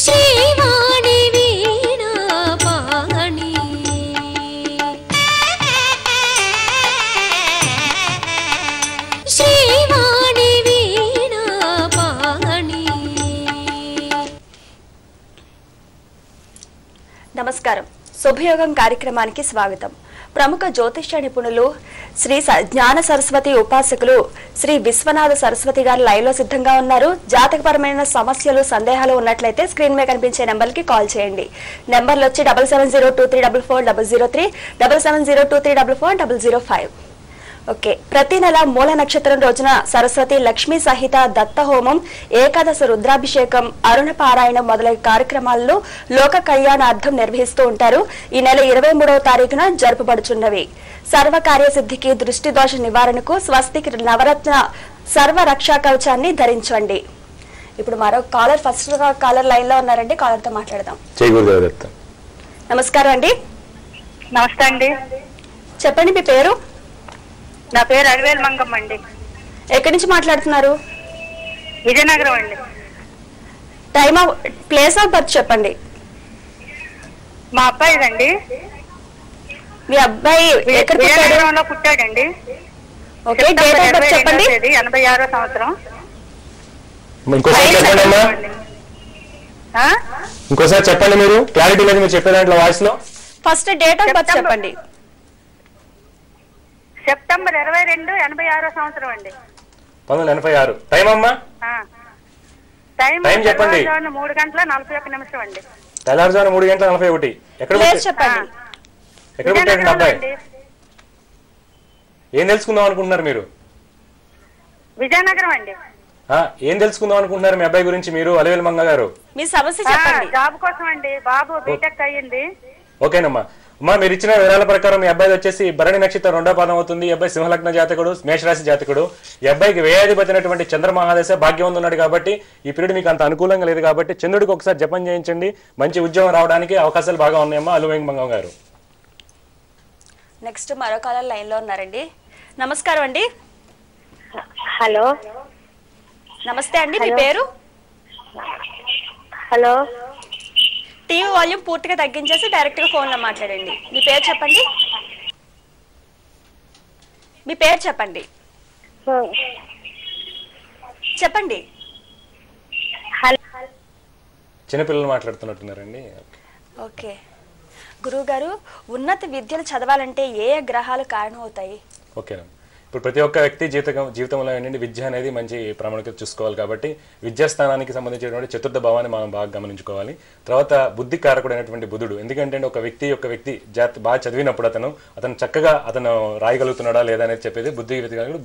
శ్రీవాణి వీణా పాణి శ్రీవాణి వీణా పాణి. నమస్కారం. శుభయోగం కార్యక్రమానికి స్వాగతం. ప్రముఖ జ్యోతిష్య నిపుణులు శ్రీ జ్ఞాన సరస్వతి ఉపాసకులు శ్రీ విశ్వనాథ సరస్వతి గారు లైవ్ లో సిద్ధంగా ఉన్నారు. జాతకపరమైన సమస్యలు సందేహాలు ఉన్నట్లయితే స్క్రీన్ మీద కనిపించే నెంబర్ కి కాల్ చేయండి. నెంబర్లు వచ్చి 7702344003, 7702344005. ఓకే, ప్రతి నెల మూల నక్షత్రం రోజున సరస్వతి లక్ష్మీ సహిత దత్త హోమం, ఏకాదశ రుద్రాభిషేకం, అరుణ పారాయణం మొదలైన కార్యక్రమాలను లోక కళ్యాణార్థం నిర్వహిస్తూ ఉంటారు. ఈ నెల 23వ తారీఖున జరుపబడుచున్నవి. సర్వకార్య సిద్ధికి, దృష్టి దోష నివారణకు స్వస్తిక్ నవరత్న సర్వ రక్షా కవచాన్ని ధరించండి. ఇప్పుడు మరో కాలర్, ఫస్ట్ కాలర్ లైన్ లో ఉన్నారండి. కాలర్ తో మాట్లాడదాం. నమస్కారం అండి. నమస్తే అండి. చెప్పండి, మీ పేరు? నా పేరు అడివేల్ మంగమ్మ అండి. ఎక్కడి నుంచి మాట్లాడుతున్నారు? విజయనగరం అండి. Time of place of birth చెప్పండి. మా అబ్బాయిదండి. మీ అబ్బాయి ఎక్కడ విజయనగరంలో పుట్టాడండి. ఓకే, డేట్ ఆఫ్ బర్త్ చెప్పండి. 86వ సంవత్సరం. ఇంకోసారి చెప్పండి, మీరు క్లారిటీ లేదు మీరు చెప్పే దాంట్లో వాయిస్ లో. ఫస్ట్ డేట్ ఆఫ్ బర్త్ చెప్పండి. సెప్టెంబర్ 22, 86వ సంవత్సరం అండి. 1986. టైం అమ్మా? టైం చెప్పండి. 3:41 అండి. తెల్లారుజామున 3:41. ఎక్కడ చెప్పండి. ఎక్కడ పుట్టాడు అబ్బాయి? ఏం తెలుసుకుందాం అనుకుంటున్నారు మీరు? విజయనగరం అండి. ఏం తెలుసుకుందాం అనుకుంటున్నారు మీ అబ్బాయి గురించి మీరు, అలివేలు మంగ గారు? మీ సమస్య చెప్పండి. జాబ్ కోసం అండి. బాబు బీటెక్ అయ్యింది. ఓకేనమ్మా. అమ్మా, మీరు ఇచ్చిన వివరాల ప్రకారం మీ అబ్బాయి వచ్చేసి భరణి నక్షత్రం 2వ పాదం అవుతుంది. ఈ అబ్బాయి సింహలగ్న జాతకుడు, మేషరాశి జాతకుడు. ఈ అబ్బాయికి వ్యయాధిపతి అయినటువంటి చంద్రమహాదశ భాగ్యం ఉన్నాడు కాబట్టి ఈ పీరియడ్ మీకు అంత అనుకూలంగా లేదు కాబట్టి చంద్రుడికి ఒకసారి జపం చేయించండి. మంచి ఉద్యోగం రావడానికి అవకాశాలు బాగా ఉన్నాయమ్మా అలివేలు మంగ గారు. నెక్స్ట్ మరో కాలర్ లైన్ లో ఉన్నారండి. నమస్కారం అండి. హలో. నమస్తే అండి, మీ పేరు? హలో. టీవీ వాల్యూమ్ పూర్తిగా తగ్గించేసి డైరెక్ట్ గా ఫోన్ లో మాట్లాడండి. మీ పేరు చెప్పండి. మీ పేరు చెప్పండి. చెప్పండి. చిన్నపిల్లలు మాట్లాడుతున్నట్టున్నారండి. ఓకే గురువు గారు, ఉన్నత విద్యలు చదవాలంటే ఏ గ్రహాలు కారణం అవుతాయి? ఓకేనా. ఇప్పుడు ప్రతి ఒక్క వ్యక్తి జీవితంలో ఏంటంటే విద్య అనేది మంచి ప్రాముఖ్యత చూసుకోవాలి కాబట్టి విద్యాస్థానానికి సంబంధించినటువంటి చతుర్థ భావాన్ని మనం బాగా గమనించుకోవాలి. తర్వాత బుద్ధి కారకుడైనటువంటి బుధుడు. ఎందుకంటే ఒక వ్యక్తి బాగా చదివినప్పుడు అతను చక్కగా రాయగలుగుతున్నాడా లేదా అనేది చెప్పేది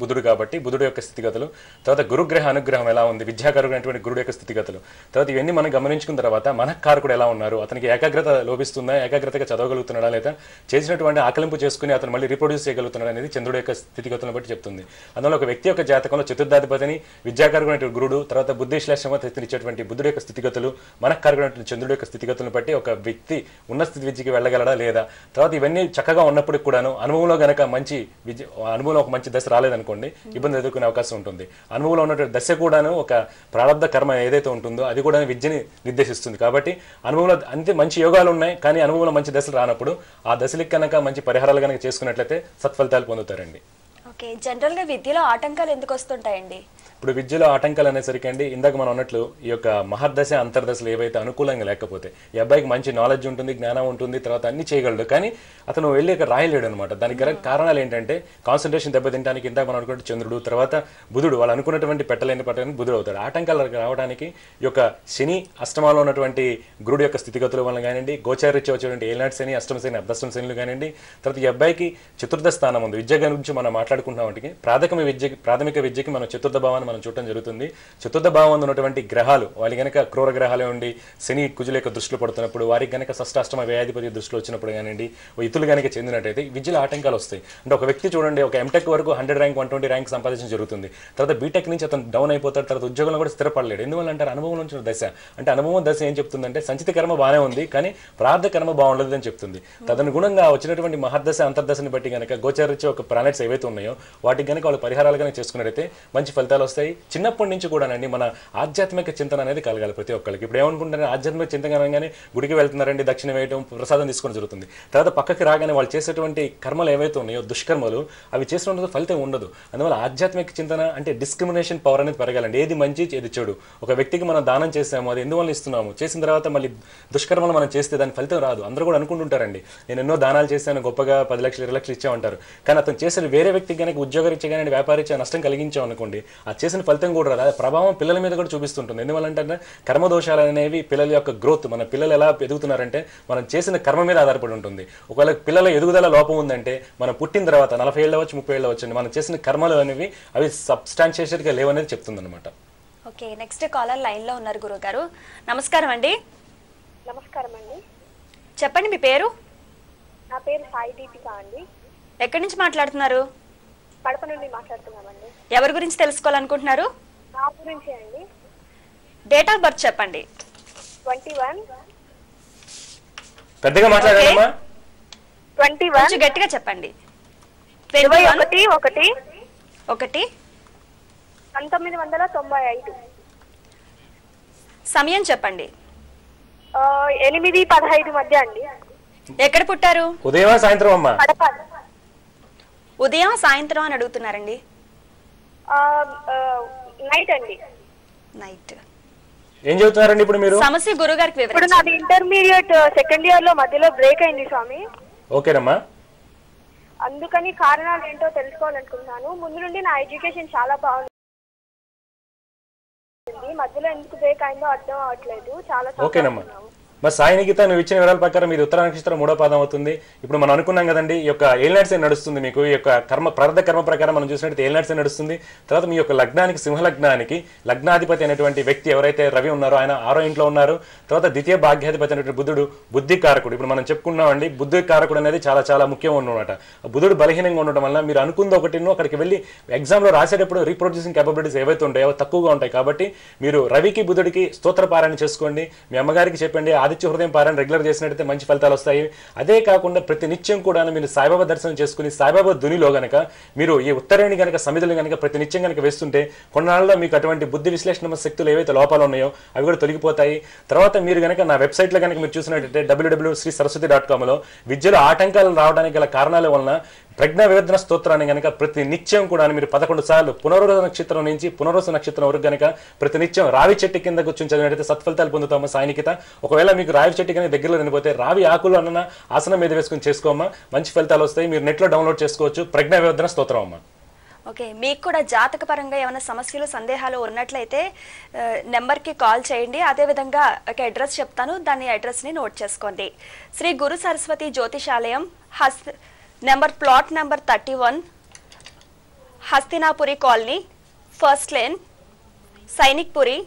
బుధుడు కాబట్టి బుధుడు యొక్క స్థితిగతులు. తర్వాత గురుగ్రహ అనుగ్రహం ఎలా ఉంది, విద్యాకారకుడైనటువంటి గురుడు యొక్క స్థితిగతులు. తర్వాత ఇవన్నీ మనం గమనించుకున్న తర్వాత మనఃకారకుడు ఎలా ఉన్నారు, అతనికి ఏకాగ్రత లోపిస్తుందా, ఏకాగ్రతగా చదవగలుగుతున్నాడా లేదా, చేసినటువంటి ఆకలింపు చేసుకుని అతను మళ్ళీ రీప్రొడ్యూస్ చేయగలుగుతున్నాడు అనేది చంద్రుడు యొక్క స్థితిగతులను చెప్తుంది. అందులో ఒక వ్యక్తి యొక్క జాతకంలో చతుర్థాధిపతిని, విద్యాకారకుడైన గురుడు, తర్వాత బుద్ధి శ్లేషమతినిచ్చేటువంటి బుద్ధుడు యొక్క స్థితిగతులు, మనఃకారకుడైన చంద్రుడు యొక్క స్థితిగతులను బట్టి ఒక వ్యక్తి ఉన్న స్థితి విద్యకి వెళ్ళగలడా లేదా. తర్వాత ఇవన్నీ చక్కగా ఉన్నప్పటికి కూడాను అనుభవంలో గనక అనుభవంలో ఒక మంచి దశ రాలేదనుకోండి ఇబ్బంది ఎదుర్కొనే అవకాశం ఉంటుంది. అనుభవంలో ఉన్నటువంటి దశ కూడాను ఒక ప్రారంభ కర్మ ఏదైతే ఉంటుందో అది కూడా విద్యని నిర్దేశిస్తుంది. కాబట్టి అనుభవంలో అంతే మంచి యోగాలు ఉన్నాయి, కానీ అనుభవంలో మంచి దశలు రానప్పుడు ఆ దశలకు కనుక మంచి పరిహారాలు కనుక చేసుకున్నట్లయితే సత్ఫలితాలు పొందుతారండి. ఓకే, జనరల్ గా విద్యలో ఆటంకాలు ఎందుకు వస్తుంటాయండి? ఇప్పుడు విద్యలో ఆటంకాలు అనేసరికి అండి, ఇందాక మనం అన్నట్లు ఈ యొక్క మహర్దశ అంతర్దశలు ఏవైతే అనుకూలంగా లేకపోతే ఈ అబ్బాయికి మంచి నాలెడ్జ్ ఉంటుంది, జ్ఞానం ఉంటుంది, తర్వాత అన్ని చేయగలడు, కానీ అతను వెళ్ళి రాయలేడు అనమాట. దానికి కారణాలు ఏంటంటే కాన్సన్ట్రేషన్ దెబ్బతింటానికి ఇందాక మనం అనుకున్నట్టు చంద్రుడు, తర్వాత బుధుడు వాళ్ళు అనుకున్నటువంటి పెట్టలేని బుధుడు అవుతాడు. ఆటంకాలు రావడానికి ఈ యొక్క శని అష్టమాలో ఉన్నటువంటి గురుడు యొక్క స్థితిగతుల వల్ల కానివ్వండి, గోచారీత్యా వచ్చేటువంటి ఏనాటి శని, అష్టమ శని, అర్ధష్టమ శనులు కానివ్వండి, తర్వాత ఈ అబ్బాయికి చతుర్థ స్థానం ఉంది. విద్య గురించి మనం మాట్లాడుకుంటున్నాం. ప్రాథమిక విద్యకి మనం చతుర్థ భావాన్ని మనం చూడటం జరుగుతుంది. చతుర్థ భావం ఉన్నటువంటి గ్రహాలు వాళ్ళు గనక క్రూర గ్రహాలే ఉండి శని కుజుల యొక్క దృష్టిలో పడుతున్నప్పుడు, వారికి గనక షష్టాష్టమ వ్యయాధిపతి దృష్టిలో వచ్చినప్పుడు కానివ్వండి, ఇతులు కనుక చెందినట్టయితే విద్యలో ఆటంకాలు వస్తాయి. అంటే ఒక వ్యక్తి చూడండి, ఒక ఎంటెక్ వరకు 100 ర్యాంక్ 120 ర్యాంక్ సంపాదించడం జరుగుతుంది. తర్వాత బీటెక్ నుంచి అతను డౌన్ అయిపోతాడు. తర్వాత ఉద్యోగంలో కూడా స్థిరపడలేడు. ఎందువల్ల అంటారు? అనుభవం నుంచి దశ. అంటే అనుభవం దశ ఏం చెప్తుందంటే సంచిత కర్మ బాగానే ఉంది, కానీ ప్రార్థ కర్మ బాగుండదు అని చెప్తుంది. తదనుగుణంగా వచ్చినటువంటి మహర్దశ అంతర్దశని బట్టి కనుక గోచారీత్యా ఒక ప్లానెట్స్ ఏవైతే ఉన్నాయో ఉన్నాయో వాటికి కనుక వాళ్ళు పరిహారాలు కనుక చేసుకున్నట్టయితే మంచి ఫలితాలు వస్తాయి. చిన్నప్పటి నుంచి కూడానండి మన ఆధ్యాత్మిక చింతన అనేది కలగాలి ప్రతి ఒక్కరికి. ఇప్పుడు ఏమనుకుంటారు, ఆధ్యాత్మిక చింతన అనగానే గుడికి వెళ్తున్నారండి, దక్షిణ వేయడం, ప్రసాదం తీసుకోవడం జరుగుతుంది. తర్వాత పక్కకి రాగానే వాళ్ళు చేసేటువంటి కర్మలు ఏవైతే ఉన్నాయో దుష్కర్మలు అవి చేసినందుకు ఫలితం ఉండదు. అందువల్ల ఆధ్యాత్మిక చింతన అంటే డిస్క్రిమినేషన్ పవర్ అనేది పెరగాలండి. ఏది మంచి ఏది చెడు. ఒక వ్యక్తికి మనం దానం చేసాము, అది ఎందువల్ల ఇస్తున్నాము, చేసిన తర్వాత మళ్ళీ దుష్కర్మలు మనం చేస్తే దాని ఫలితం రాదు. అందరూ కూడా అనుకుంటుంటారండి, నేను ఎన్నో దానాలు చేశాను, గొప్పగా 10 లక్షలు 20 లక్షలు ఇచ్చామంటారు. కానీ అతను చేసిన వేరే వ్యక్తికి కనుక ఉద్యోగరీత్యా కానీ వ్యాపారీత్యా నష్టం కలిగించాం అనుకోండి, ఆ చేసిన ఫలితం కూడా రాదు. ప్రభావం పిల్లల మీద కూడా చూపిస్తుంటుంది. ఎందువల్లంటే కర్మదోషాలు అనేవి పిల్లల యొక్క గ్రోత్, మన పిల్లలు ఎలా ఎదుగుతున్నారంటే మనం చేసిన కర్మ మీద ఆధారపడి ఉంటుంది. ఒకవేళ పిల్లల ఎదుగుదల లోపం ఉందంటే మనం పుట్టిన తర్వాత 40 ఏళ్ళు అవ్వచ్చు, 30 ఏళ్ళు అవ్వచ్చు, మనం చేసిన కర్మలు అనేవి అవి సబ్స్టాన్షియేటెడ్గా లేవనేది చెప్తుంది అనమాట. ఓకే, నెక్స్ట్ కాలర్ లైన్ లో ఉన్నారు గురువు గారు. నమస్కారం అండి. నమస్కారం అండి. చెప్పండి మీ పేరు? నా పేరు సాయి దీపిక అండి. ఎక్కడి నుంచి మాట్లాడుతున్నారు? కడప నుండి మాట్లాడుతున్నామండి. ఎవరి గురించి తెలుసుకోవాలనుకుంటున్నారు? నా గురించి అండి. డేట్ ఆఫ్ బర్త్ చెప్పండి. 21 పెద్దగా మాట్లాడారమ్మా. 21 కొంచెం గట్టిగా చెప్పండి. 21/1/1995. సమయం చెప్పండి. 8-15 మధ్య అండి. ఎక్కడ పుట్టారు? ఉదయం సాయంత్రం అమ్మా? కడప. ఉదయం సాయంత్రం అని అడుగుతున్నారండి. నైట్ అండి. నైట్. ఏం చదువుతున్నారండి ఇప్పుడు మీరు? సమస్య గురువు గారికి ఇప్పుడు నాది ఇంటర్మీడియట్ సెకండ్ ఇయర్ లో మధ్యలో బ్రేక్ అయింది స్వామి. ఓకేనమ్మా. అందుకని కారణాలు ఏంటో తెలుసుకోవాలనుకుంటున్నాను. ముందు నుండి నా ఎడ్యుకేషన్ చాలా బాగుంది, మధ్యలో ఎందుకు బ్రేక్ అయిందో అర్థం అవ్వట్లేదు. చాలా. ఓకేనమ్మా. మరి సాయి నిఖిత నువ్వు ఇచ్చిన వివరాల ప్రకారం ఇది ఉత్తర నక్షత్రం 3వ పాదం అవుతుంది. ఇప్పుడు మనం అనుకున్నాం కదండి, ఈ యొక్క ఏలినాటి శని నడుస్తుంది మీకు. ఈ యొక్క ప్రారంభ కర్మ ప్రకారం మనం చూసినట్టు ఏలినాటి శని నడుస్తుంది. తర్వాత మీ యొక్క లగ్నానికి, సింహ లగ్నానికి లగ్నాధిపతి అయినటువంటి వ్యక్తి ఎవరైతే రవి ఉన్నారో ఆయన 6వ ఇంట్లో ఉన్నారు. తర్వాత ద్వితీయ భాగ్యాధిపతి అయినటువంటి బుధుడు బుద్ధి కారకుడు. ఇప్పుడు మనం చెప్పుకున్నామండి, బుద్ధి కారకుడు అనేది చాలా చాలా ముఖ్యం ఉన్నమాట. బుధుడు బలహీనంగా ఉండడం వల్ల మీరు అనుకుంది ఒకటిను అక్కడికి వెళ్ళి ఎగ్జామ్లో రాసేటప్పుడు రీప్రొడ్యూసింగ్ కేపబిలిటీస్ ఏవైతే ఉంటాయో తక్కువగా ఉంటాయి. కాబట్టి మీరు రవికి బుధుడికి స్తోత్ర పారాయణ చేసుకోండి. మీ అమ్మగారికి చెప్పండి ఆదిత్య హృదయం పారాయణ రెగ్యులర్ చేసినట్టయితే మంచి ఫలితాలు వస్తాయి. అదే కాకుండా ప్రతి నిత్యం కూడా మీరు సాయిబాబా దర్శనం చేసుకుని సాయిబాబా ధునిలో గనక మీరు ఈ ఉత్తరేణి గనక సమిధులు గనక ప్రతి నిత్యం గనక వేస్తుంటే కొన్నాళ్ళలో మీకు అటువంటి బుద్ధి విశ్లేషణ శక్తులు ఏవైతే లోపాలు ఉన్నాయో అవి కూడా తొలగిపోతాయి. తర్వాత మీరు గనక నా వెబ్సైట్లో కనుక మీరు చూసినట్టయితే www.srisaraswati.com విద్యలో ఆటంకాలు రావడానికి గల కారణాల వలన ప్రజ్ఞా వివర్ధన స్తోత్రాన్ని గనక ప్రతి నిత్యం కూడా మీరు 11 సార్లు పునర్వసు నక్షత్రం నుంచి పునర్వసు నక్షత్రం వరకు గనక ప్రతి నిత్యం రావి చెట్టు కింద కూర్చొని చదివినట్టయితే సత్ఫలితాలు పొందుతామా సాయి నిఖిత. ఒకవేళ మీకు రావి చెట్టు కనుక దగ్గరలో నిలిపోతే రావి ఆకులు అన్న ఆసనం మీద వేసుకుని చేసుకోమా, మంచి ఫలితాలు వస్తాయి. మీరు నెట్లో డౌన్లోడ్ చేసుకోవచ్చు ప్రజ్ఞా వివర్ధన స్తోత్రం అమ్మా. ఓకే, మీకు కూడా జాతక పరంగా ఏమైనా సమస్యలు సందేహాలు ఉన్నట్లయితే నెంబర్కి కాల్ చేయండి. అదేవిధంగా ఒక అడ్రస్ చెప్తాను, దాని అడ్రస్ని నోట్ చేసుకోండి. Shri Guru Saraswati Jyotishalayam, plot number 31, Hastinapuri colony, first lane, Sainikpuri,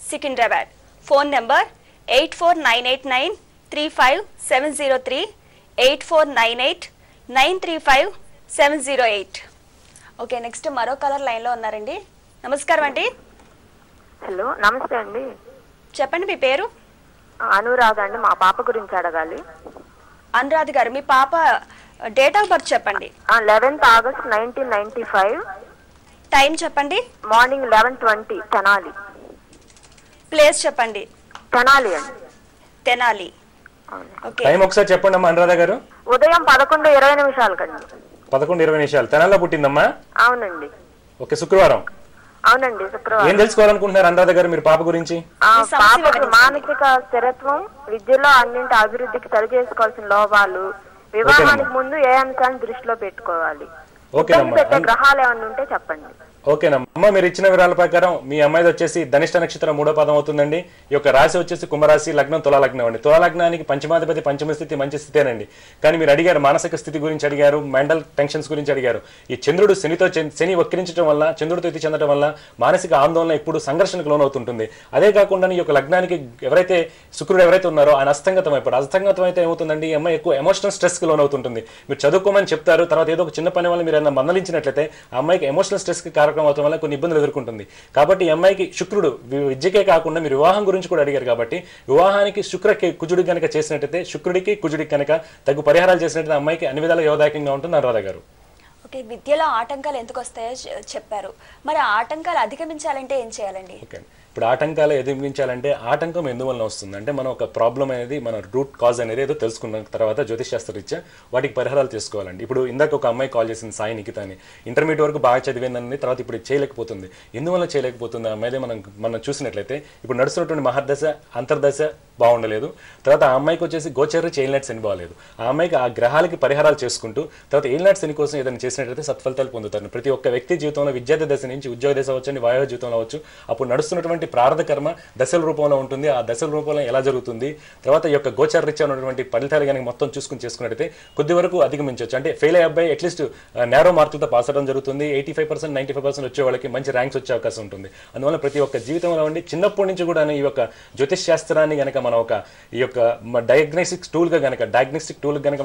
Secunderabad. Phone number 8498935703, 8498935708. Okay, next మరో కలర్ లైన్ లో ఉన్నారండి. నమస్కారం అండి. హలో, నమస్తే అండి. చెప్పండి మీ పేరు? అనురాధ అండి. మా పాప గురించి అడగాలి. అనురాధ గారు, మీ పాప డేట్ ఆఫ్ బర్త్ చెప్పండి. 11th August 1995. టైం చెప్పండి. మార్నింగ్ 11:20 తెనాలి. ప్లేస్ చెప్పండి. తెనాలి అండి. తెనాలి. ఓకే, టైం ఒకసారి చెప్పండి అమ్మా అనురాధ గారు. ఉదయం 11:20 కండి. 11:20 తెనాల్లో పుట్టిందమ్మా? అవునండి. ఓకే, శుక్రవారం. అవునండి, శుక్రవారం. ఏం తెలుసుకోవాలనుకుంటున్నారు అనురాధ గారు మీరు పాప గురించి? పాపకు మానసిక స్థిరత్వం, విద్యలో అన్నింటి అభివృద్ధికి సరిచేసుకోవాల్సిన లోపాలు, వివాహానికి ముందు ఏ అంశాన్ని దృష్టిలో పెట్టుకోవాలి, గ్రహాలు ఏమన్నా ఉంటే చెప్పండి. ఓకేనమ్మా, మీరు ఇచ్చిన వివరాల ప్రకారం మీ అమ్మాయిది వచ్చేసి ధనిష్ట నక్షత్రం 3వ పాదం అవుతుందండి. ఈ యొక్క రాశి వచ్చేసి కుంభరాశి, లగ్నం తులా లగ్నం అండి. తులా లగ్నానికి పంచమాధిపతి పంచమ స్థితి మంచి స్థితేనండి. కానీ మీరు అడిగారు మానసిక స్థితి గురించి అడిగారు, మెంటల్ టెన్షన్స్ గురించి అడిగారు. ఈ చంద్రుడు శని వక్రించడం వల్ల, చంద్రుడితో ఎత్తి చెందడం వల్ల మానసిక ఆందోళన ఇప్పుడు సంఘర్షణకు లోనవుతుంటుంది. అదే కాకుండా ఈ యొక్క లగ్నానికి ఎవరైతే శుక్రుడు ఎవరైతే ఉన్నారో ఆయన అస్తంగతం అయిపోయి అస్తంగతం అయితే ఏమవుతుందండి, ఈ అమ్మాయి ఎక్కువ ఎమోషనల్ స్ట్రెస్ కి లోనవుతుంటుంది. మీరు చదువుకోమని చెప్తారు, తర్వాత ఏదో ఒక చిన్న పని వల్ల మీరు ఏమైనా మందలించినట్లయితే ఆ అమ్మాయికి ఎమోషనల్ స్ట్రెస్ కి కారణం అవడం వల్ల కొన్ని ఇబ్బందులు ఎదుర్కొంటుంది. కాబట్టి ఈ అమ్మాయికి శుక్రుడు విద్యకే కాకుండా మీరు వివాహం గురించి కూడా అడిగారు కాబట్టి వివాహానికి కుజుడికి కనుక చేసినట్టయితే శుక్రుడికి కుజుడికి కనుక తగు పరిహారాలు చేసినట్టయితే అమ్మాయికి అన్ని విధాలుగా యోగదాయకంగా ఉంటుంది అనురాధ గారు. ఓకే, విద్యలో ఆటంకాలు ఎందుకు వస్తాయో చెప్పారు. మరి ఆ ఆటంకాలు అధిగమించాలంటే ఏం చేయాలండి? ఓకే, ఇప్పుడు ఆటంకాలు ఎదిరించాలంటే ఆటంకం ఎందువల్ల వస్తుంది అంటే మనం ఒక ప్రాబ్లం అనేది మన రూట్ కాజ్ అనేది ఏదో తెలుసుకున్న తర్వాత జ్యోతిష్ శాస్త్రరీత్యా వాటికి పరిహారాలు చేసుకోవాలండి. ఇప్పుడు ఇందాక ఒక అమ్మాయి కాల్ చేసింది, సాయి నిఖిత అని, ఇంటర్మీడియట్ వరకు బాగా చదివిందని తర్వాత ఇప్పుడు చేయలేకపోతుంది. ఎందువల్ల చేయలేకపోతుంది ఆ అమ్మాయిదే మనం చూసినట్లయితే ఇప్పుడు నడుస్తున్నటువంటి మహర్దశ అంతర్దశ బాగుండలేదు, తర్వాత ఆ అమ్మాయికి వచ్చేసి గోచర చైల్డ్నట్ శని బాగలేదు. ఆ అమ్మాయికి ఆ గ్రహాలకి పరిహారాలు చేసుకుంటూ తర్వాత ఏల్నట్ శని కోసం ఏదైనా చేసినట్లయితే సత్ఫలితాలు పొందుతారు. ప్రతి ఒక్క వ్యక్తి జీవితంలో విద్యార్థి దశ నుంచి ఉద్యోగ దశ అవ్వచ్చు, వాయువ జీవితంలో అవ్వచ్చు, అప్పుడు నడుస్తున్నటువంటి ప్రారంభ కర్మ దశల రూపంలో ఉంటుంది. ఆ దశల రూపంలో ఎలా జరుగుతుంది, తర్వాత ఈ యొక్క గోచర రీత్యా ఉన్నటువంటి ఫలితాలు కనుక మొత్తం చేసుకున్నట్టయితే కొద్ది వరకు అధిగమించవచ్చు. అంటే ఫెయిల్ అయ్యే అబ్బాయి అట్లీస్ట్ నేరో మార్కులతో పాస్ అవ్వడం జరుగుతుంది. 85%, 95% వచ్చే వాళ్ళకి మంచి ర్యాంక్స్ వచ్చే అవకాశం ఉంటుంది. అందువల్ల ప్రతి ఒక్క జీవితంలో ఉండి చిన్నప్పటి నుంచి కూడా ఈ యొక్క జ్యోతిష్ శాస్త్రాన్ని కనుక మనం ఒక ఈ యొక్క డయాగ్నోస్టిక్ టూల్గా కనుక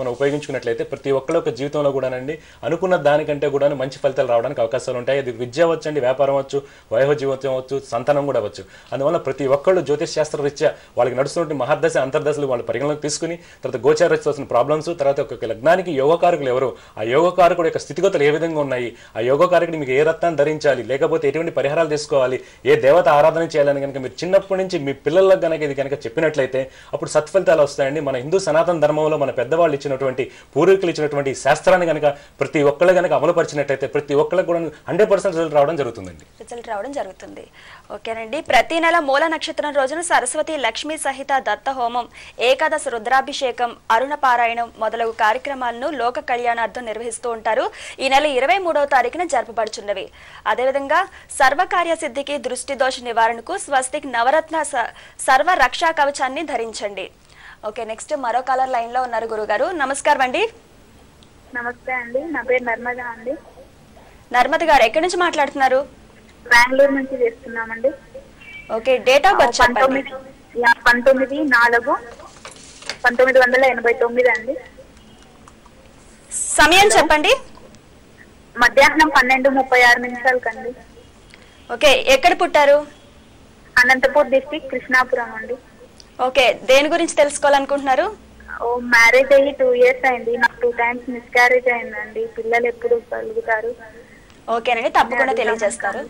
మనం ఉపయోగించుకున్నట్లయితే ప్రతి ఒక్కళ్ళ యొక్క జీవితంలో కూడానండి అనుకున్న దానికంటే కూడా మంచి ఫలితాలు రావడానికి అవకాశాలు ఉంటాయి. అది విద్య అవ్వచ్చు, వ్యాపారం అవ్వచ్చు, వైభవ జీవితం అవ్వచ్చు, సంతానం కూడా అవ్వచ్చు. అందువల్ల ప్రతి ఒక్కళ్ళు జ్యోతిష్ శాస్త్ర రీత్యా వాళ్ళకి నడుస్తున్నటువంటి మహర్దశ అంతర్దశలు వాళ్ళు పరిగణలోకి తీసుకుని తర్వాత గోచార రీత్యా వస్తున్న ప్రాబ్లమ్స్, తర్వాత ఒక లగ్నానికి యోగకారకులు ఎవరు, ఆ యోగకారకుడు యొక్క స్థితిగతులు ఏ విధంగా ఉన్నాయి, ఆ యోగకారకుడు మీకు ఏ రత్నాన్ని ధరించాలి, లేకపోతే ఎటువంటి పరిహారాలు చేసుకోవాలి, ఏ దేవత ఆరాధన చేయాలని కనుక మీరు చిన్నప్పటి నుంచి మీ పిల్లలకు కనుక ఇది కనుక చెప్పినట్లయితే అప్పుడు సత్ఫలితాలు వస్తాయండి. మన హిందూ సనాతన ధర్మంలో మన పెద్దవాళ్ళు ఇచ్చినటువంటి పూర్వీకులు ఇచ్చినటువంటి శాస్త్రాన్ని కనుక ప్రతి ఒక్కళ్ళు కనుక అమలుపరిచినట్లయితే ప్రతి ఒక్కళ్ళకి కూడా 100% రిజల్ట్ రావడం జరుగుతుంది. ఓకేనండి, ప్రతి నెల మూల నక్షత్రం రోజున సరస్వతి లక్ష్మీ సహిత దత్త హోమం, ఏకాదశ రుద్రాభిషేకం, అరుణ పారాయణం మొదలగు కార్యక్రమాలను లోక కళ్యాణార్థం నిర్వహిస్తూ ఉంటారు. ఈ నెల 23వ తారీఖున జరపబడుచున్నవి. అదేవిధంగా సర్వకార్య సిద్ధికి, దృష్టి దోష నివారణకు స్వస్తిక్ నవరత్న సర్వ రక్షా కవచాన్ని ధరించండి. ఓకే, నెక్స్ట్ మరో కాలర్ లైన్ లో ఉన్నారు. గురుగారు నమస్కారం అండి. నమస్తే అండి, నా పేరు నర్మద అండి. నర్మద గారు ఎక్కడి నుంచి మాట్లాడుతున్నారు? బెంగళూరు నుంచి చేస్తున్నామండి. ఓకే, డేట్ ఆఫ్ బర్త్ చెప్పండి. 19/4/1989 అండి. సమయం చెప్పండి. మధ్యాహ్నం 12:36 కండి. ఓకే, ఎక్కడ పుట్టారు? అనంతపూర్ డిస్ట్రిక్ట్, కృష్ణాపురం అండి. ఓకే, దేని గురించి తెలుసుకోవాలనుకుంటున్నారు? మ్యారేజ్ అయ్యి 2 years అయింది. నాకు 2 times మిస్క్యారేజ్ అయిందండి. పిల్లలు ఎప్పుడు కలుగుతారు? ఓకేనండి, తప్పకుండా తెలియజేస్తారు.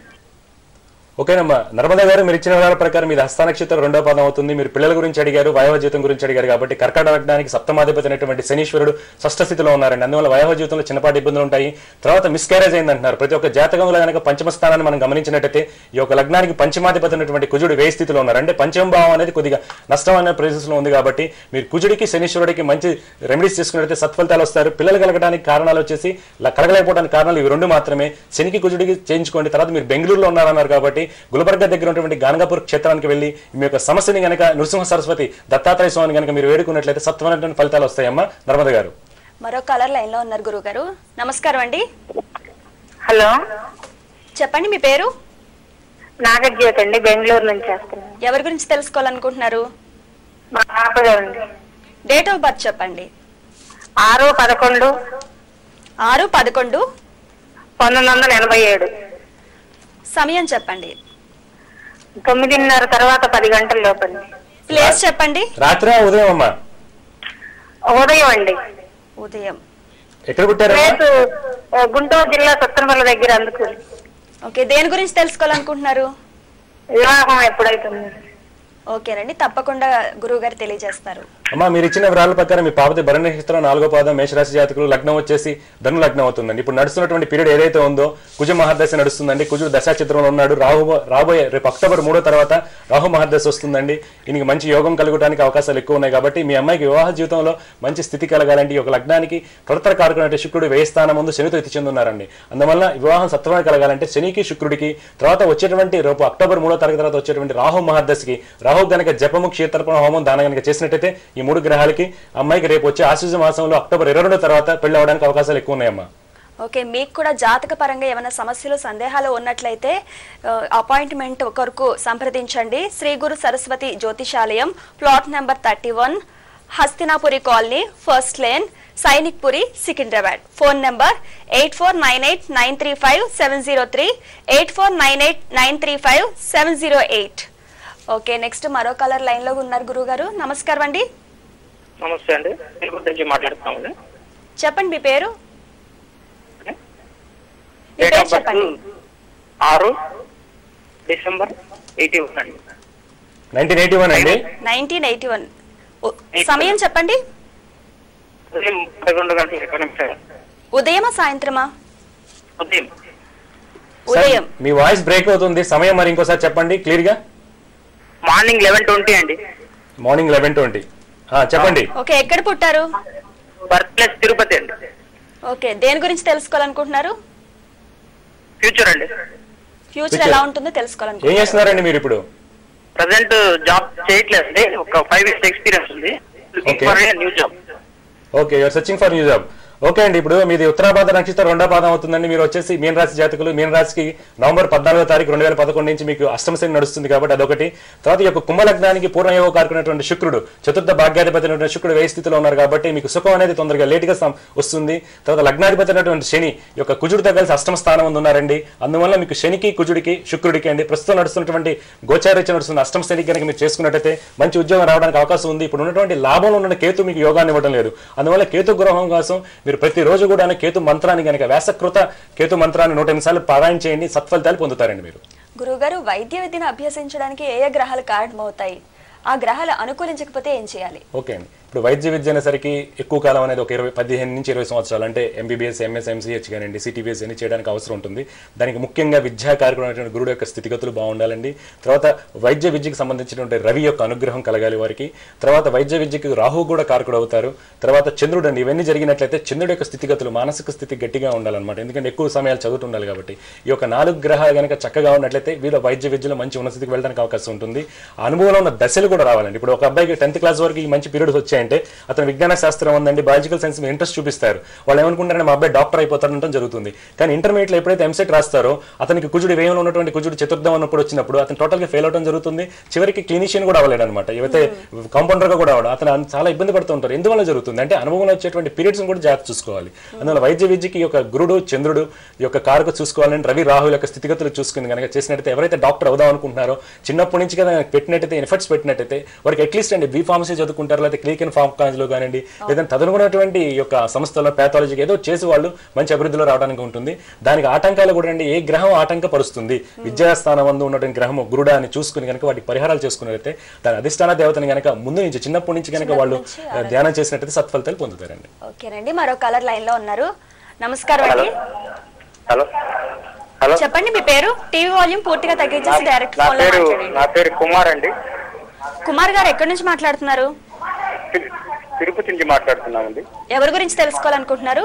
ఓకేనమ్మా నర్మదా గారు, మీరు ఇచ్చిన వివరాల ప్రకారం మీది హస్త నక్షత్రం 2వ పాదం అవుతుంది. మీరు పిల్లల గురించి అడిగారు, వైవాహిక జీవితం గురించి అడిగారు కాబట్టి కర్కాటక లగ్నానికి సప్తమాధిపతి అయినటువంటి శనీశ్వరుడు షష్ఠ స్థితిలో ఉన్నారండి. అందువల్ల వైవాహిక జీవితంలో చిన్నపాటి ఇబ్బందులు ఉంటాయి. తర్వాత మిస్క్యారేజ్ అయింది అంటున్నారు. ప్రతి ఒక్క జాతకంలో కనుక పంచమ స్థానాన్ని మనం గమనించినట్టయితే ఈ యొక్క లగ్నానికి పంచమాధిపతి అయినటువంటి కుజుడు వ్యయ స్థితిలో ఉన్నారు. అంటే పంచమ భావం అనేది కొద్దిగా నష్టం అనే ప్లేసెస్లో ఉంది కాబట్టి మీరు కుజుడికి శనీశ్వరుడికి మంచి రెమెడీస్ చేసుకున్నట్లయితే సత్ఫలితాలు వస్తారు. పిల్లలు కలగడానికి కారణాలు వచ్చేసి కలగలేకపోవడానికి కారణాలు ఇవి 2 మాత్రమే. శనికి కుజుడికి చేయించుకోండి. తర్వాత మీరు బెంగళూరులో ఉన్నారన్నారు కాబట్టి గుల్బర్గా దగ్గర ఉన్నటువంటి గానగాపూర్ క్షేత్రానికి వెళ్ళి మీ యొక్క సమస్యని గనక నృసింహ సరస్వతి దత్తాత్రేయ స్వామిని గనక మీరు వేడుకున్నట్లయితే సత్వమైనటువంటి ఫలితాలు వస్తాయమ్మా. నర్మద గారు మరో కాలర్ లైన్ లో ఉన్నారు. గురువు గారు నమస్కారం అండి. హలో, చెప్పండి, మీ పేరు? నాగజ్యోతి అండి, బెంగళూరు నుంచి వస్తున్నాను. ఎవరి గురించి తెలుసుకోవాలనుకుంటున్నారు? మా పాపదండి. డేట్ ఆఫ్ బర్త్ చెప్పండి. 6/11/1987. సమయం చెప్పండి. 9:30 తర్వాత 10 గంటల లోపల. ప్లేస్ చెప్పండి. రాత్రి ఉదయం అమ్మా? ఉదయం అండి. ఉదయం. ఎక్కడ పుట్టారు? గుంటూరు జిల్లా సత్తనపల్లి దగ్గర. అందుకు ఓకే, దేని గురించి తెలుసుకోవాలనుకుంటున్నారు? వివాహం ఎప్పుడైతుంది? ఓకేనండి, తప్పకుండా గురువు గారు తెలియజేస్తారు. అమ్మా మీరు ఇచ్చిన వివరాల ప్రకారం మీ పాపతి భరణి నక్షత్రం 4వ పాదం మేషరాశి జాతకులు, లగ్నం వచ్చేసి ధను లగ్నం అవుతుందండి. ఇప్పుడు నడుస్తున్నటువంటి పీరియడ్ ఏదైతే ఉందో కుజ మహర్దశ నడుస్తుందండి. కుజుడు దశా చిత్రంలో ఉన్నాడు. రాబోయే రేపు అక్టోబర్ 3వ తర్వాత రాహు మహర్దశ వస్తుందండి. దీనికి మంచి యోగం కలగడానికి అవకాశాలు ఎక్కువ ఉన్నాయి కాబట్టి మీ అమ్మాయికి వివాహ జీవితంలో మంచి స్థితి కలగాలంటే ఒక లగ్నానికి ప్రవర్తన కారకుడు శుక్రుడు వ్యయ స్థానం ముందు శనితో ఎత్తి చెందున్నారండి. అందువల్ల వివాహం సత్వమే కలగాలంటే శనికి శుక్రుడికి తర్వాత వచ్చేటువంటి రేపు అక్టోబర్ 3వ తారీఖు తర్వాత వచ్చేటువంటి రాహు మహర్దశకి రాహు గనక జపము క్షేత్రపణ హోమం దానం గనక చేసినట్టయితే ఈ 3 గ్రహాలకి అమ్మాయికి రేపు వచ్చే ఆశ్వీజ మాసంలో అక్టోబర్ 22 తర్వాత పెళ్లి అవడానికి అవకాశాలు ఎక్కువ ఉన్నాయమ్మా. ఓకే, మీకు కూడా జాతక పరంగా ఏమైనా సమస్యలు సందేహాలు ఉన్నట్లయితే అపాయింట్మెంట్ కొరకు సంప్రదించండి. Shri Guru Saraswati Jyotishalayam, plot number 31, Hastinapuri colony, first lane, Sainikpuri, Secunderabad. Phone number 8498935703, 8498935708. Okay, next మరో కాలర్ లైన్ లో ఉన్నారు. గురువు గారు నమస్కారం అండి. నమస్తే అండి, తిరుపతి నుంచి మాట్లాడుతున్నామండి. చెప్పండి, మీ పేరు? మీ పేరు చెప్పండి. 6 డిసెంబర్ 81 అండి. 1981 అండి. 1981. సమయం చెప్పండి. ఉదయం 11 గంటల 20 నిమిషాలు. ఉదయమా సాయంత్రమా? ఉదయం. ఉదయం. మీ వాయిస్ బ్రేక్ అవుతుంది. సమయం మరి ఇంకోసారి చెప్పండి క్లియర్ గా. మార్నింగ్ 11:20 అండి. మార్నింగ్ 11:20. చెప్పండి. ఓకే, ఎక్కడ పుట్టారు? బర్త్ ప్లేస్ తిరుపతి అండి. ఓకే, దేని గురించి తెలుసుకోవాలనుకుంటున్నారు? ఫ్యూచర్ అండి. ఫ్యూచర్ ఎలా ఉంటుందో ఏం తెలుసుకోవాలనుకుంటున్నారు. చేస్తున్నారండి మీరు ఇప్పుడు? ప్రజెంట్ జాబ్ చేయట్లేదు అండి. ఒక 5 years ఎక్స్పీరియన్స్ ఉంది. Okay. New job. Okay, you're searching for new job. Okay అండి, ఇప్పుడు మీది ఉత్తరాభాద్ర నక్షత్రం 2వ పాదం అవుతుందండి. మీరు వచ్చేసి మీన రాశి జాతకులు. మీన రాశికి నవంబర్ 14వ తారీఖు 2011 నుంచి మీకు అష్టమ శని నడుస్తుంది కాబట్టి అదొకటి. తర్వాత ఈ యొక్క కుంభలగ్నానికి పూర్ణయోగ కారకున్నటువంటి శుక్రుడు, చతుర్థ భాగ్యాధిపతి అయినటువంటి శుక్రుడు వ్యయ స్థితిలో ఉన్నారు కాబట్టి మీకు సుఖం అనేది తొందరగా లేటుగా వస్తుంది. తర్వాత లగ్నాధిపతి అయినటువంటి శని యొక్క కుజుడితో కలిసి అష్టమ స్థానం ముందు ఉన్నారండి. అందువల్ల మీకు శనికి, కుజుడికి, శుక్రుడికి అండి ప్రస్తుతం నడుస్తున్నటువంటి గోచారీత్యా నడుస్తున్న అష్టమ శని కనుక మీరు చేసుకున్నట్టయితే మంచి ఉద్యోగం రావడానికి అవకాశం ఉంది. ఇప్పుడు ఉన్నటువంటి లాభంలో ఉన్న కేతు మీకు యోగాన్ని ఇవ్వడం లేదు. అందువల్ల కేతు గ్రహం కోసం మీరు ప్రతిరోజు కూడా కేతు మంత్రాన్ని కనుక వ్యాసకృత కేతు మంత్రాన్ని 108 సార్లు పారాయణ చేయండి, సత్ఫలితాలు పొందుతారండి మీరు. గురువుగారు, వైద్య విద్యను అభ్యసించడానికి ఏ గ్రహాలు కారణమవుతాయి? ఆ గ్రహాలు అనుకూలించకపోతే ఏం చేయాలి? ఓకే అండి, ఇప్పుడు వైద్య విద్య అనేసరికి ఎక్కువ కాలం అనేది ఒక 15 నుంచి 20 సంవత్సరాలు అంటే ఎంబీబీఎస్, ఎంఎస్, ఎంసీహెచ్ కానివ్వండి, సిటీబీఎస్ అని చేయడానికి అవసరం ఉంటుంది. దానికి ముఖ్యంగా విద్యా కార్యక్రమం గురుడు యొక్క స్థితిగతులు బాగుండాలండి. తర్వాత వైద్య విద్యకు సంబంధించినటువంటి రవి యొక్క అనుగ్రహం కలగాలి వారికి. తర్వాత వైద్య విద్యకు రాహు కూడా కారకుడు అవుతారు. తర్వాత చంద్రుడు అండి, ఇవన్నీ జరిగినట్లయితే చంద్రుడు యొక్క స్థితిగతులు, మానసిక స్థితి గట్టిగా ఉండాలన్నమాట. ఎందుకంటే ఎక్కువ సమయాలు చదువుతుండాలి కాబట్టి ఈ యొక్క 4 గ్రహాలు కనుక చక్కగా ఉన్నట్లయితే వీళ్ళు వైద్య విద్యలో మంచి ఉన్నత స్థితికి వెళ్ళడానికి అవకాశం ఉంటుంది. అనుభవంలో ఉన్న దశలు కూడా రావాలండి. ఇప్పుడు ఒక అబ్బాయికి 10th క్లాస్ వరకు ఈ మంచి పీరియడ్స్ వచ్చాయంటే అతను విజ్ఞాన శాస్త్రం ఉందండి, బయాలజికల్ సైన్స్ మీద ఇంట్రెస్ట్ చూపిస్తారు. వాళ్ళు ఏమనుకుంటారంటే మా అబ్బాయి డాక్టర్ అయిపోతాడంటే జరుగుతుంది. కానీ ఇంటర్మీడియట్లో ఎప్పుడైతే ఎంసెట్ రాస్తారో అతనికి కుజుడు వ్యయంలో ఉన్నటువంటి కుజుడు చతుర్థం అన్నప్పుడు వచ్చినప్పుడు అతను టోటల్గా ఫెయిల్ అవడం జరుగుతుంది. చివరికి క్లినిషియన్ కూడా అవ్వలేడు అనమాట. ఏవైతే కాంపౌండర్గా కూడా అవ్వడం, అతను చాలా ఇబ్బంది పడుతూ ఉంటారు. ఎందువల్ల జరుగుతుంది అంటే అనుభవంలో వచ్చేటువంటి పీరియడ్స్ కూడా జాగ్రత్త చూసుకోవాలి. అందువల్ల వైద్య విద్యకి యొక్క గురుడు, చంద్రుడు యొక్క కారక చూసుకోవాలని రవి, రాహుల యొక్క స్థితిగతులు చూసుకుని కనుక చేసినట్టయితే ఎవరైతే డాక్టర్ అవుదాం అనుకుంటున్నారో చిన్నప్పటి నుంచి కదా పెట్టినట్టయితే ఎఫర్ట్స్ పెట్టినట్టయితే వారికి అట్లీస్ట్ అండి బీ ఫార్మసీ చదువుకుంటారు, లేకపోతే క్లినికల్ ఫార్మ్ కాలేజ్లో కానివ్వండి, లేదా తదనుకున్నటువంటి యొక్క సంస్థలో ప్యాథాలజీకి ఏదో చేసి వాళ్ళు మంచి అభివృద్ధిలో రావడానికి ఉంటుంది. దానికి ఆటంకాలు కూడా అండి ఏ గ్రహం ఆటంకపరుస్తుంది, విద్యాస్థానం అందు ఉన్నటువంటి గ్రహము గురుడా అని చూసుకుని కనుక వాటికి పరిహారాలు చేసుకున్నట్లయితే దాని అధిష్టాన దేవతని కనుక ముందు నుంచి చిన్నప్పటి నుంచి కనుక వాళ్ళు ధ్యానం చేసినట్టయితే సత్ఫలితాలు పొందుతారండి. ఓకేనండి, మరో కాలర్ లైన్ లో ఉన్నారు. నమస్కారం అండి. హలో హలో, చెప్పండి మీ పేరు. టీవీ వాల్యూమ్ పూర్తిగా తగ్గించేసి డైరెక్ట్ ఫోన్ లో మాట్లాడండి. నా పేరు కుమార్ అండి. కుమార్ గారు ఎక్కడి నుంచి మాట్లాడుతున్నారు? తిరుపతి నుంచి మాట్లాడుతున్నామండి. ఎవరి గురించి తెలుసుకోవాలనుకుంటున్నారు?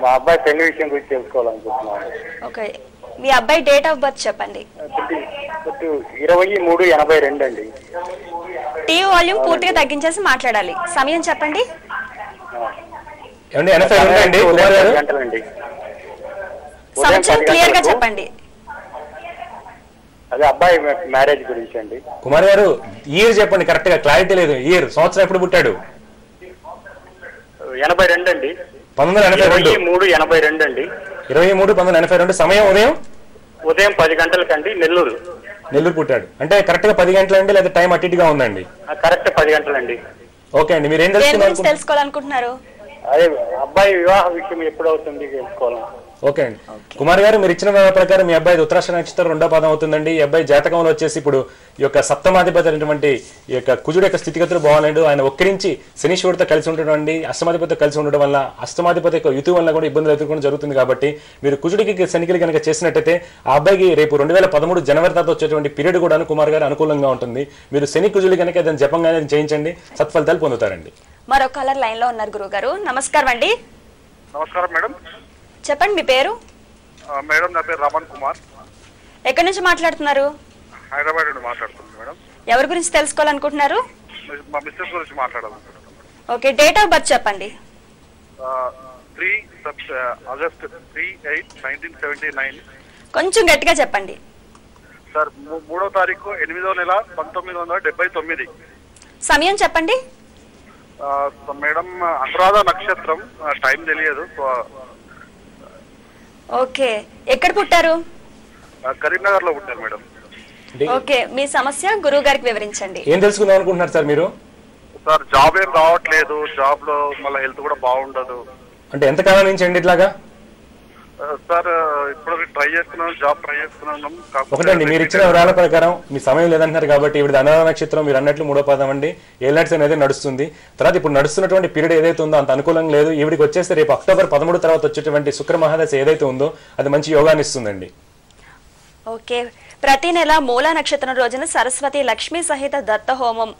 మా అబ్బాయి పెళ్లి విషయం గురించి తెలుసుకోవాలనుకుంటున్నాను. ఓకే, మీ అబ్బాయి డేట్ ఆఫ్ బర్త్ చెప్పండి. 23/82 అండి. టీవీ వాల్యూమ్ పూర్తిగా తగ్గించేసి మాట్లాడాలి. సమయం చెప్పండి. ఏమండి 82 అండి కుమార్ గారు? గంటలండి. సంవత్సరం క్లియర్ గా చెప్పండి. అదే అబ్బాయి మ్యారేజ్ గురించి అండి. కుమార్ గారు ఇయర్ చెప్పండి, కరెక్ట్ గా క్లారిటీ లేదు. ఇయర్ సంవత్సరం ఎప్పుడు పుట్టాడు? 82 అండి. 1982. 23/82 అండి. 23/1982. సమయం ఉదయం 10 గంటలకండి. నెల్లూరు పుట్టాడు. అంటే కరెక్ట్ గా 10 గంటలు అండి, లేదా టైం అటు ఇటుగా ఉందండి? కరెక్ట్ 10 గంటలండి. ఓకే అండి, మీరు ఏం తెలుసుకోవాలనుకుంటున్నారు? అదే అబ్బాయి వివాహ విషయం ఎప్పుడు అవుతుంది తెలుసుకోవాలి. ఓకే అండి, కుమార్ గారు మీరు ఇచ్చిన ప్రకారం మీ అబ్బాయి ఉత్తరాష నక్షత్రం 2వ పాదం అవుతుందండి. ఈ అబ్బాయి జాతకంలో వచ్చేసి ఇప్పుడు ఈ యొక్క సప్తమాధిపతి అయినటువంటి ఈ యొక్క కుజుడు యొక్క స్థితిగతులు బాగాలేడు. ఆయన ఒక్కరించి శనీశ్వరుడితో కలిసి ఉండడం, అష్టమాధిపతితో కలిసి ఉండడం వల్ల అష్టమాధిపతి యొక్క యుతి వల్ల కూడా ఇబ్బందులు ఎదుర్కొనడం జరుగుతుంది. కాబట్టి మీరు కుజుడికి శనికిలు కనుక చేసినట్టయితే ఆ అబ్బాయికి రేపు 2013 జనవరి తర్వాత వచ్చేటువంటి పీరియడ్ కూడా కుమార్ గారు అనుకూలంగా ఉంటుంది. మీరు శని కుజుడు కనుక దాన్ని జపంగానే చేయించండి, సత్ఫలితాలు పొందుతారండి. మరో కాలర్ లైన్ లో ఉన్నారు. గురువు గారు నమస్కారం అండి. నమస్కారం మేడం. చెప్పండి మీ పేరు. మేడం నా పేరు రమణ్ కుమార్. ఎక్కడి నుంచి మాట్లాడుతున్నారు? హైదరాబాద్ నుండి మాట్లాడుతున్నాను మేడం. ఎవరి గురించి తెలుసుకోవాలనుకుంటున్నారు? మా మిస్సెస్ గురించి మాట్లాడాలనుకుంటున్నాను. ఓకే, డేట్ ఆఫ్ బర్త్ చెప్పండి. 3 ఆగస్ట్ 3/8/1979. కొంచెం గట్టిగా చెప్పండి సార్. 3వ తారీఖు 8వ నెల 1979. సమయం చెప్పండి. మేడం అనురాధ నక్షత్రం, టైం తెలియదు. ఓకే, ఎక్కడ పుట్టారు? కరీంనగర్ లో పుట్టారు మేడం. ఓకే, మీ సమస్య గురువు గారికి వివరించండి. ఏం తెలుసుకుందాం అనుకుంటున్నారు సార్ మీరు? సార్ జాబ్ ఏం రావట్లేదు, జాబ్ లో మళ్ళీ హెల్త్ కూడా బాగుండదు. అంటే ఎంత కాలం నుంచి అండి ఇట్లాగా? సార్ ఇప్పుడు ట్రై చేస్తున్నాం, జాబ్ ట్రై చేస్తున్నాం. ఒకటండి, మీరు ఇచ్చిన వివరాల ప్రకారం మీ సమయం లేదంటున్నారు కాబట్టి ఇప్పుడు అనురాధ నక్షత్రం మీరు అన్నట్లు 3వ పాదం అండి. ఏలినాట్స్ అనేది నడుస్తుంది. తర్వాత ఇప్పుడు నడుస్తున్నటువంటి పీరియడ్ ఏదైతే ఉందో అంత అనుకూలంగా లేదు. ఈవిడికి వచ్చేస్తే రేపు అక్టోబర్ 13 తర్వాత వచ్చేటువంటి శుక్ర మహాదశ ఏదైతే ఉందో అది మంచి యోగాన్ని ఇస్తుందండి. ఓకే, ప్రతి నెల మూలా నక్షత్రం రోజున సరస్వతి లక్ష్మీ సహిత దత్త హోమం,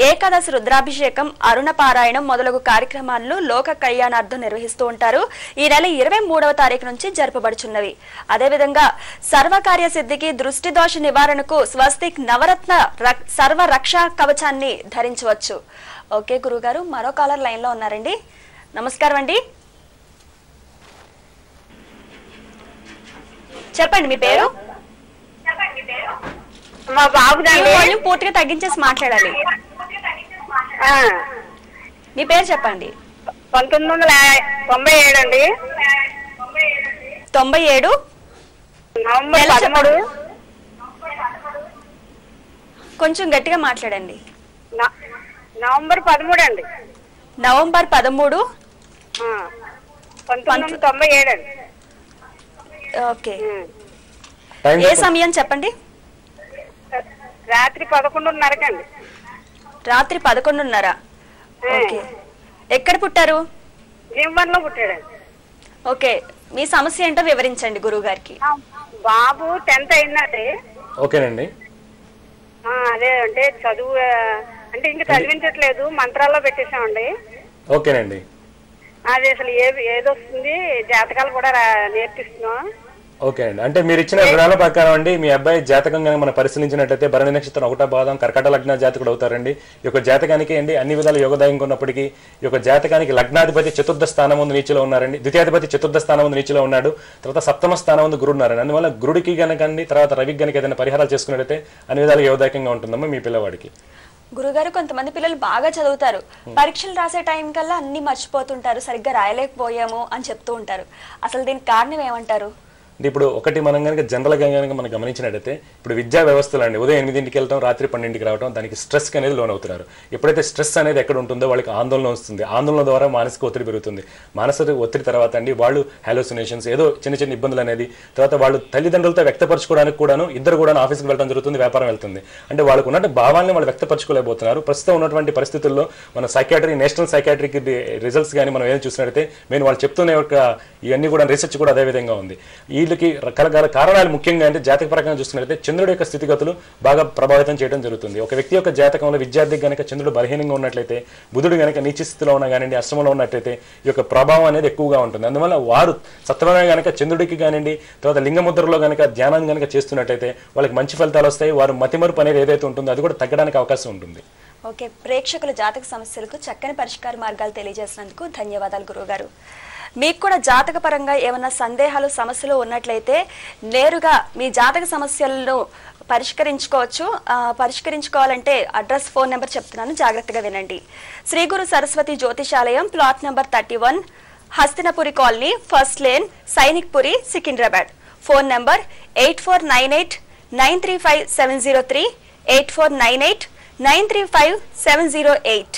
ఏకాదశి రుద్రాభిషేకం, అరుణ పారాయణం మొదలగు కార్యక్రమాలను లోక కళ్యాణార్థం నిర్వహిస్తూ ఉంటారు. ఈ నెల 23వ తారీఖు నుంచి జరపబడుచున్నవి. అదేవిధంగా సర్వకార్య సిద్ధికి, దృష్టి దోష నివారణకు స్వస్తిక్ నవరత్న సర్వ రక్షా కవచాన్ని ధరించవచ్చు. ఓకే గురుగారు, మరో కాలర్ లైన్ లో ఉన్నారండి. నమస్కారం అండి, చెప్పండి మీ పేరు. మా బాబుదండి. పూర్తిగా తగ్గించేసి మాట్లాడాలి. మీ పేరు చెప్పండి. 1997 అండి. 97 నవంబర్ 13. కొంచెం గట్టిగా మాట్లాడండి. నవంబర్ 13 అండి. నవంబర్ 13 1997 అండి. ఓకే, ఏ సమయం చెప్పండి. రాత్రి 11:30 అండి. రాత్రి 11:30. ఓకే, ఎక్కడ పుట్టారు? భీమవరంలో పుట్టాడండి. ఓకే, మీ సమస్య ఏంటో వివరించండి గురువు గారికి. బాబు 10th అయిందండి. ఓకేనండి. అదే అంటే చదువు అంటే ఇంకా చదివించట్లేదు, మంత్రాల్లో పెట్టేసామండి. ఓకేనండి. అది అసలు ఏదొస్తుంది, జాతకాలు కూడా నేర్పిస్తున్నాం. ఓకే అండి, అంటే మీరు ఇచ్చిన వివరాల ప్రకారం అండి మీ అబ్బాయి జాతకం కనుక మనం పరిశీలించినట్లయితే భరణి నక్షత్రం 1వ పాదం, కర్కాట లగ్న జాతకుడు అవుతారండి. ఈ యొక్క జాతకానికి అండి అన్ని విధాల యోగదాయం ఉన్నప్పటికీ ఈ యొక్క జాతకానికి లగ్నాధిపతి 4వ స్థానం ముందు నీచిలో ఉన్నారండి, ద్వితీయాధిపతి 4వ స్థానం ముందు నీచిలో ఉన్నాడు, తర్వాత 7వ స్థానం ముందు గురువు ఉన్నారండి. అందువల్ల గురుడికి కనుకండి తర్వాత రవికి కనుక ఏదైనా పరిహారాలు చేసుకున్నట్లయితే అన్ని విధాల యోగదాయకంగా ఉంటుందమ్మా మీ పిల్లవాడికి. గురుగారు, కొంతమంది పిల్లలు బాగా చదువుతారు, పరీక్షలు రాసే టైం కల్లా అన్ని మర్చిపోతుంటారు, సరిగ్గా రాయలేకపోయాము అని చెప్తూ ఉంటారు. అసలు దీనికి కారణం ఏమంటారు? అంటే ఇప్పుడు ఒకటి మనం కనుక జనరల్గా కనుక మనం గమనించినట్టయితే ఇప్పుడు విద్యా వ్యవస్థలు అండి ఉదయం 8ంటికి వెళ్ళటం, రాత్రి 12ంటికి రావడం, దానికి స్ట్రెస్ అనేది లోన్ అవుతున్నారు. ఎప్పుడైతే స్ట్రెస్ అనేది ఎక్కడ ఉంటుందో వాళ్ళకి ఆందోళన వస్తుంది, ఆందోళన ద్వారా మానసిక ఒత్తిడి పెరుగుతుంది. మానసిక ఒత్తిడి తర్వాత అండి వాళ్ళు హాలోసినేషన్స్, ఏదో చిన్న చిన్న ఇబ్బందులు అనేది, తర్వాత వాళ్ళు తల్లిదండ్రులతో వ్యక్తపరచుకోవడానికి కూడాను ఇద్దరు కూడా ఆఫీస్కి వెళ్ళడం జరుగుతుంది, వ్యాపారం వెళ్తుంది. అంటే వాళ్ళకు ఉన్న భావాలను వాళ్ళు వ్యక్తపరచుకోలేకపోతున్నారు. ప్రస్తుతం ఉన్నటువంటి పరిస్థితుల్లో మన సైకాట్రీ, నేషనల్ సైకాట్రిక్ రిజల్ట్స్ కానీ మనం ఏం చూసినట్టయితే మేము వాళ్ళు చెప్తున్న యొక్క ఇవన్నీ కూడా రీసెర్చ్ కూడా అదే విధంగా ఉంది. వీళ్ళకి రకరకాల కారణాలు ముఖ్యంగా అంటే జాతక ప్రకారం చూసుకున్నట్లయితే చంద్రుడి యొక్క స్థితిగతులు బాగా ప్రభావితం చేయడం జరుగుతుంది. ఒక వ్యక్తి యొక్క జాతకంలో విద్యార్థికి కనుక చంద్రుడు బలహీనంగా ఉన్నట్లయితే, బుధుడు కనుక నీచ స్థితిలో ఉన్నా కానివ్వండి, అష్టమంలో ఉన్నట్లయితే ఈ యొక్క ప్రభావం అనేది ఎక్కువగా ఉంటుంది. అందువల్ల వారు సత్వరంగా కనుక చంద్రుడికి కానివ్వండి, తర్వాత లింగముద్రలో కనుక ధ్యానం కనుక చేస్తున్నట్లయితే వాళ్ళకి మంచి ఫలితాలు వస్తాయి. వారు మతిమరుపు అనేది ఏదైతే ఉంటుందో అది కూడా తగ్గడానికి అవకాశం ఉంటుంది. ఓకే, ప్రేక్షకుల జాతక సమస్యలకు చక్కని పరిష్కార మార్గాలు తెలియజేసినందుకు ధన్యవాదాలు గురువుగారు. మీకు కూడా జాతక పరంగా ఏమైనా సందేహాలు, సమస్యలు ఉన్నట్లయితే నేరుగా మీ జాతక సమస్యలను పరిష్కరించుకోవాలంటే అడ్రస్, ఫోన్ నెంబర్ చెప్తున్నాను, జాగ్రత్తగా వినండి. Shri Guru Saraswati Jyotishalayam, plot number 31, Hastinapuri colony, first lane, Sainikpuri, Secunderabad. Phone number 8498935703, 8498935708.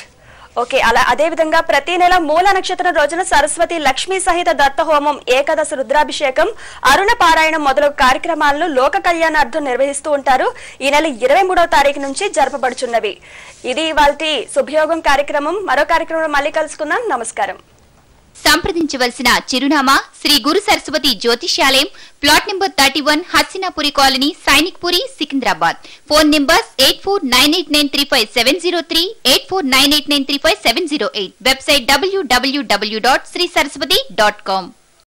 Okay, అదేవిధంగా ప్రతి నెల మూల నక్షత్రం రోజున సరస్వతి లక్ష్మీ సహిత దత్త హోమం, ఏకాదశి రుద్రాభిషేకం, అరుణ పారాయణం మొదలగు కార్యక్రమాలను లోక కళ్యాణార్థం నిర్వహిస్తూ ఉంటారు. ఈ నెల 23వ తారీఖు నుంచి జరపబడుచున్నవి. ఇది ఇవాల్టి శుభయోగం కార్యక్రమం. మరో కార్యక్రమంలో మళ్ళీ కలుసుకుందాం. నమస్కారం. సంప్రదించవలసిన చిరునామా Shri Guru Saraswati Jyotishalayam, plot number 31, Hastinapuri colony, Sainikpuri, Secunderabad. Phone numbers 8498935703, 8498935708. Website www.srisaraswati.com.